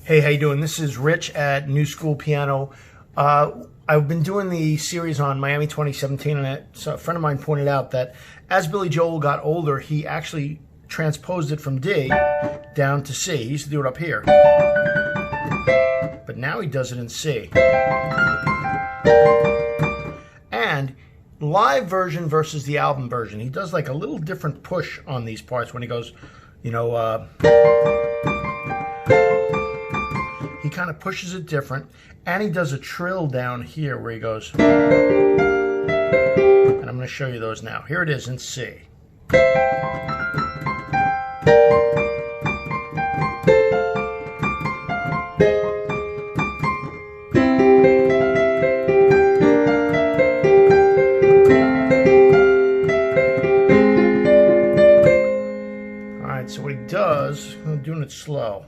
Hey, how you doing? This is Rich at Newschoolpiano. I've been doing the series on Miami 2017, and so a friend of mine pointed out that as Billy Joel got older, he actually transposed it from D down to C. He used to do it up here, but now he does it in C. And live version versus the album version, he does like a little different push on these parts when he goes, you know, he kind of pushes it different, and he does a trill down here where he goes, and I'm going to show you those now. Here it is in C. All right, so what he does, I'm doing it slow.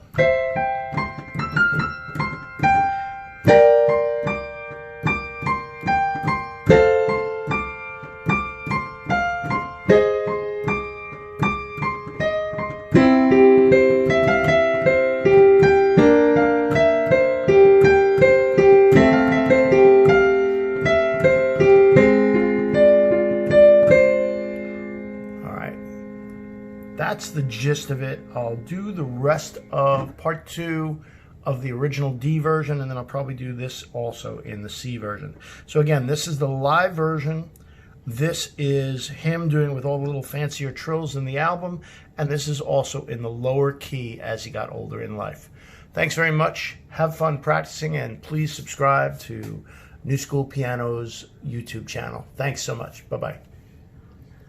That's the gist of it. I'll do the rest of part 2 of the original D version, and then I'll probably do this also in the C version. So again, this is the live version. This is him doing with all the little fancier trills in the album, and this is also in the lower key as he got older in life. Thanks very much. Have fun practicing, and please subscribe to Newschoolpiano's YouTube channel. Thanks so much. Bye-bye.